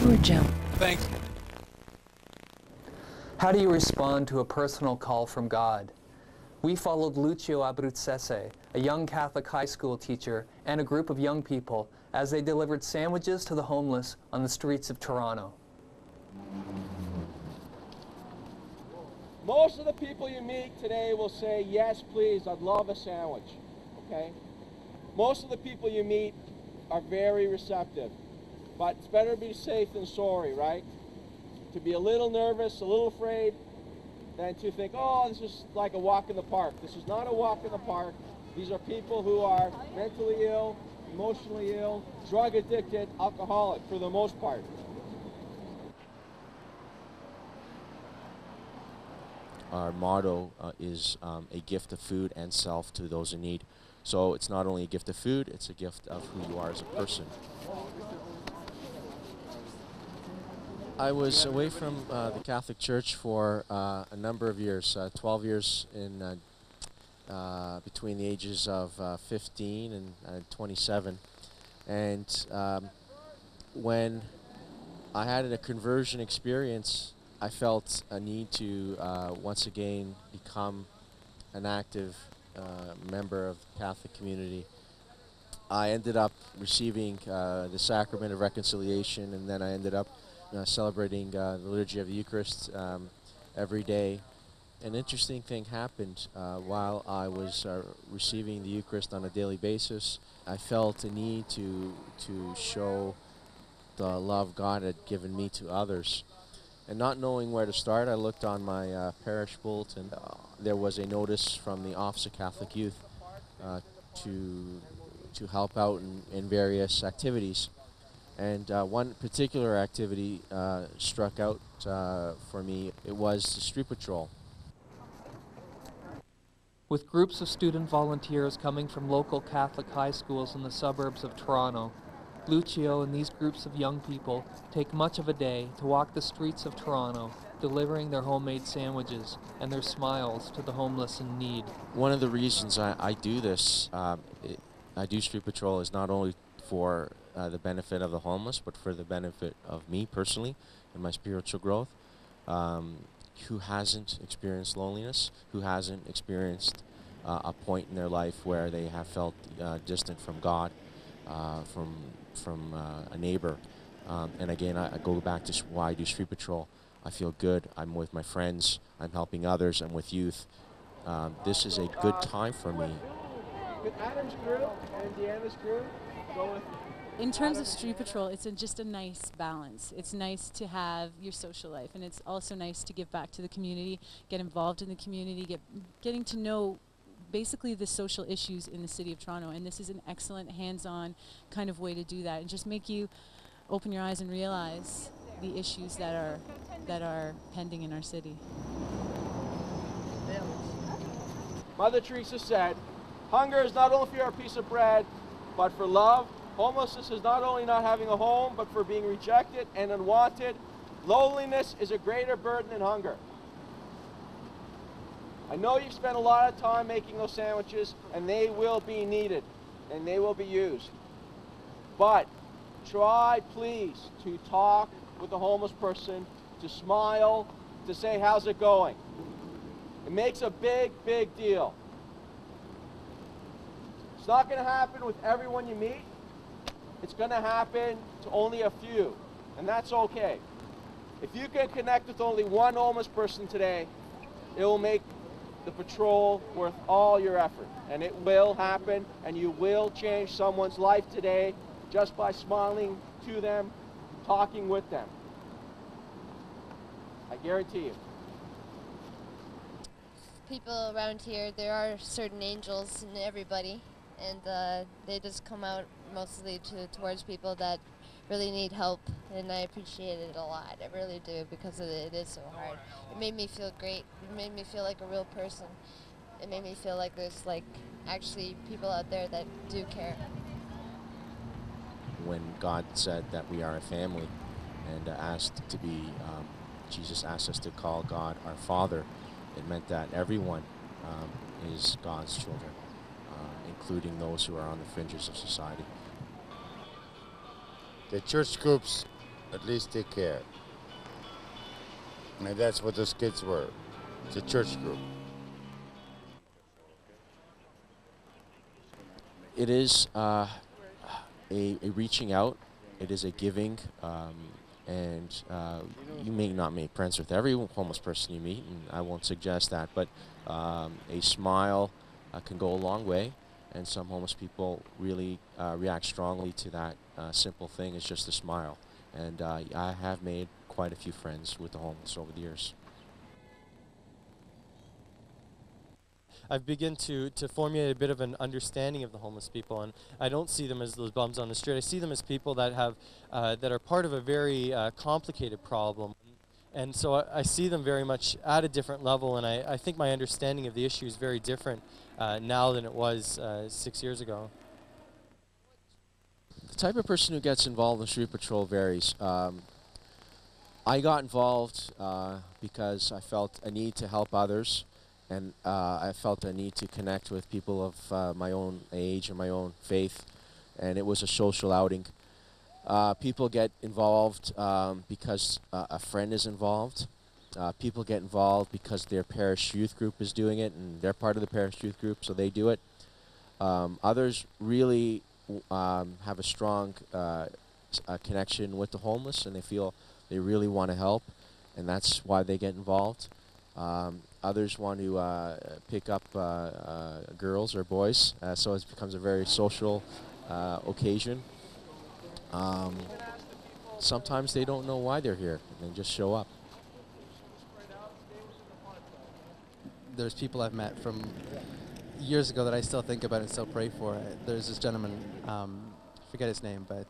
or jump. Thanks. How do you respond to a personal call from God? We followed Lucio Abbruzzese, a young Catholic high school teacher, and a group of young people as they delivered sandwiches to the homeless on the streets of Toronto. Most of the people you meet today will say, yes, please, I'd love a sandwich, okay? Most of the people you meet are very receptive, but it's better to be safe than sorry, right? To be a little nervous, a little afraid, than to think, oh, this is like a walk in the park. This is not a walk in the park. These are people who are mentally ill, emotionally ill, drug addicted, alcoholic for the most part. Our motto is a gift of food and self to those in need. So it's not only a gift of food, it's a gift of who you are as a person. I was away from the Catholic Church for a number of years, 12 years in between the ages of 15 and 27. And when I had a conversion experience, I felt a need to once again become an active member of the Catholic community. I ended up receiving the sacrament of reconciliation, and then I ended up celebrating the liturgy of the Eucharist every day. An interesting thing happened while I was receiving the Eucharist on a daily basis. I felt a need to show the love God had given me to others. And not knowing where to start, I looked on my parish bulletin. There was a notice from the Office of Catholic Youth to help out in various activities. And one particular activity struck out for me. It was the street patrol. With groups of student volunteers coming from local Catholic high schools in the suburbs of Toronto, Lucio and these groups of young people take much of a day to walk the streets of Toronto, delivering their homemade sandwiches and their smiles to the homeless in need. One of the reasons I do this, I do street patrol, is not only for the benefit of the homeless, but for the benefit of me personally and my spiritual growth. Who hasn't experienced loneliness? Who hasn't experienced a point in their life where they have felt distant from God, from a neighbor? And again, I go back to why I do street patrol. I feel good. I'm with my friends. I'm helping others. I'm with youth. This is a good time for me. With Adam's crew and Deanna's crew, go with in terms of street patrol, it's just a nice balance. It's nice to have your social life, and it's also nice to give back to the community, get involved in the community, getting to know basically the social issues in the city of Toronto. And this is an excellent hands-on kind of way to do that, and just make you open your eyes and realize the issues that are pending in our city. Mother Teresa said, hunger is not only for a piece of bread, but for love. Homelessness is not only not having a home, but for being rejected and unwanted. Loneliness is a greater burden than hunger. I know you've spent a lot of time making those sandwiches, and they will be needed, and they will be used. But try, please, to talk with a homeless person, to smile, to say, how's it going? It makes a big, big deal. It's not going to happen with everyone you meet. It's going to happen to only a few, and that's okay. If you can connect with only one homeless person today, it will make the patrol worth all your effort, and it will happen, and you will change someone's life today just by smiling to them, talking with them. I guarantee you. People around here, there are certain angels in everybody, and they just come out mostly towards people that really need help, and I appreciate it a lot. I really do, because it is so hard. It made me feel great. It made me feel like a real person. It made me feel like there's actually people out there that do care. When God said that we are a family and asked to be, Jesus asked us to call God our Father, it meant that everyone is God's children, including those who are on the fringes of society. The church groups at least take care. And that's what those kids were. It's a church group. It is a reaching out. It is a giving, and you may not make friends with every homeless person you meet, and I won't suggest that, but a smile can go a long way, and some homeless people really react strongly to that simple thing. It's just a smile, and I have made quite a few friends with the homeless over the years. I've begun to formulate a bit of an understanding of the homeless people, and I don't see them as those bums on the street. I see them as people that have that are part of a very complicated problem, and so I see them very much at a different level, and I think my understanding of the issue is very different now than it was 6 years ago. The type of person who gets involved in street patrol varies. I got involved because I felt a need to help others. And I felt a need to connect with people of my own age and my own faith, and it was a social outing. People get involved because a friend is involved. People get involved because their parish youth group is doing it, and they're part of the parish youth group, so they do it. Others really have a strong connection with the homeless, and they feel they really want to help, and that's why they get involved. Others want to pick up girls or boys, so it becomes a very social occasion. Sometimes they don't know why they're here, and they just show up. There's people I've met from years ago that I still think about and still pray for. There's this gentleman, I forget his name, but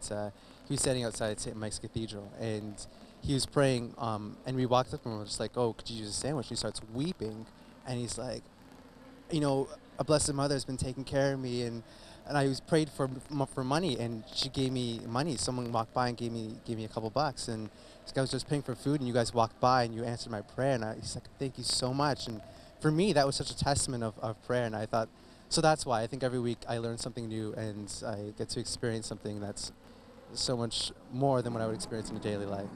he was standing outside St. Mike's Cathedral, and he was praying, and we walked up to him and we're just like, oh, could you use a sandwich? And he starts weeping, and he's like, you know, a Blessed Mother has been taking care of me, and I was prayed for money, and she gave me money. Someone walked by and gave me a couple bucks, and this guy was just paying for food, and you guys walked by and you answered my prayer, and he's like, thank you so much. And for me, that was such a testament of prayer, and I thought, so that's why I think every week I learn something new, and I get to experience something that's so much more than what I would experience in a daily life.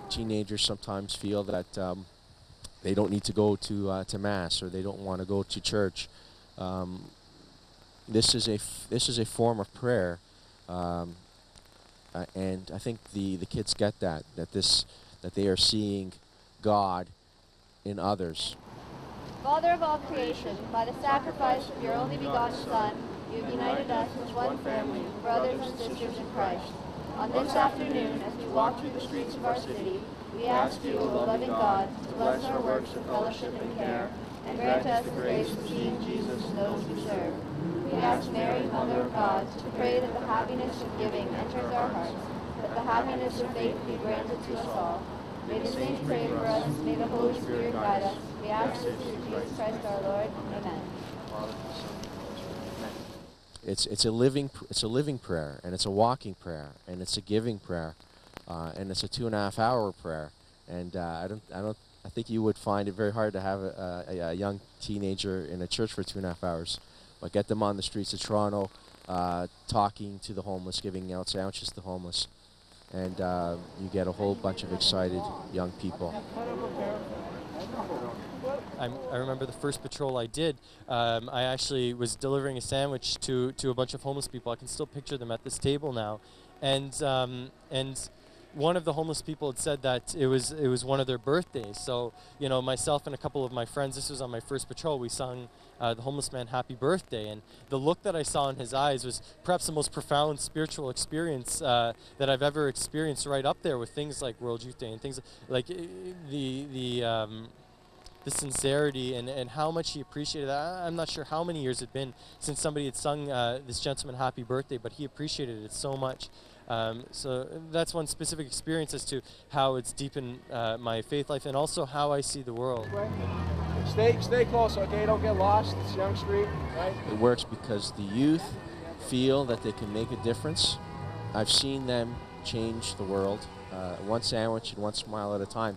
Teenagers sometimes feel that they don't need to go to mass, or they don't want to go to church. This is a form of prayer, and I think the kids get that they are seeing God in others. Father of all creation, by the sacrifice of your only begotten Son, you have united us as one family, brothers and sisters in Christ. On this afternoon, as we walk through the streets of our city, we ask you, O loving God, to bless our works of fellowship and care, and grant us the grace of seeing Jesus in those we serve. We ask Mary, Mother of God, to pray that the happiness of giving enters our hearts, that the happiness of faith be granted to us all. May the saints pray for us, may the Holy Spirit guide us. We ask this through Jesus Christ our Lord. Amen. It's a living prayer, and it's a walking prayer, and it's a giving prayer, and it's a 2.5 hour prayer. And I think you would find it very hard to have a young teenager in a church for 2.5 hours. But get them on the streets of Toronto, talking to the homeless, giving out sandwiches to the homeless, and you get a whole bunch of excited young people. I remember the first patrol I did, I actually was delivering a sandwich to a bunch of homeless people. I can still picture them at this table now. And one of the homeless people had said that it was one of their birthdays. So, you know, myself and a couple of my friends, this was on my first patrol, we sung the homeless man happy birthday. And the look that I saw in his eyes was perhaps the most profound spiritual experience that I've ever experienced, right up there with things like World Youth Day and things like the sincerity and how much he appreciated that. I'm not sure how many years it had been since somebody had sung this gentleman happy birthday, but he appreciated it so much. So that's one specific experience as to how it's deepened my faith life, and also how I see the world. Stay close, okay? Don't get lost. It's Yonge Street, right? It works because the youth feel that they can make a difference. I've seen them change the world, one sandwich and one smile at a time.